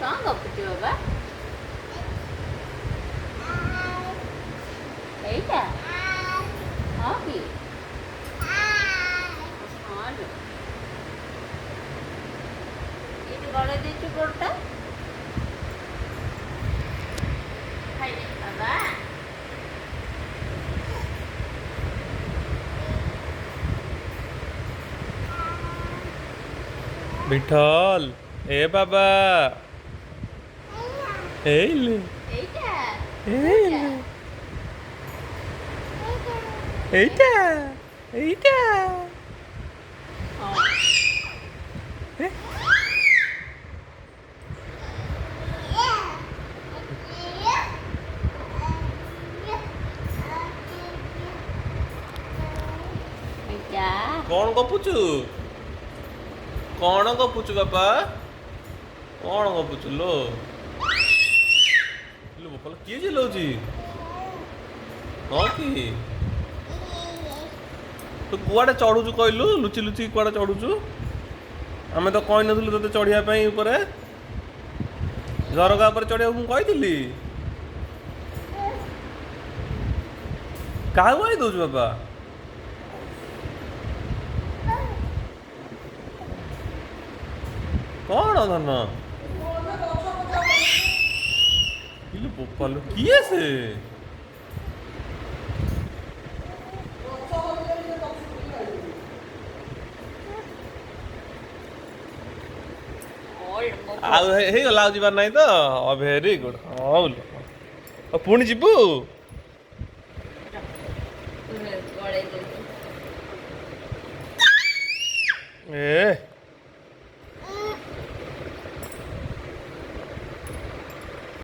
କଣ ଗପୁଛୁ ବାବା? ଏଇଟା ହଁ କି? ହଁ ଲୋ। ଏଇଠି ଗଳେଇ ଦେଇଛୁ ଗୋଡ଼ଟା। ଖାଇଦେ ବାବା। विठल ए बाबा एइले ଏଇଟା एइले एइटा एइटा ହଁ। ए ଏଇଟା कौन गपुचु कौन गपुचु बापा कौन गपुचु लो लो बापा किए चिल्लाउची हाँ कि तू कुआडे चढ़ुचु कहलु लुचि लुचि कुआडे चढ़ुचु आमे तो कहि नथुलु तते चढ़िया पई ऊपरे झरका ऊपर चढ़िया मु कहिथिली काहु आई दउछु बापा कौन धन इलो बोपालो किए से ଆଉ ହେଇଗଲା ଆଉ ଯିବାର ନାହିଁ ତ ଭେରି ଗୁଡ୍ ହଉ ପୁଣି ଯିବୁ ଗଳେଇ ଦଉଛୁ। ଏ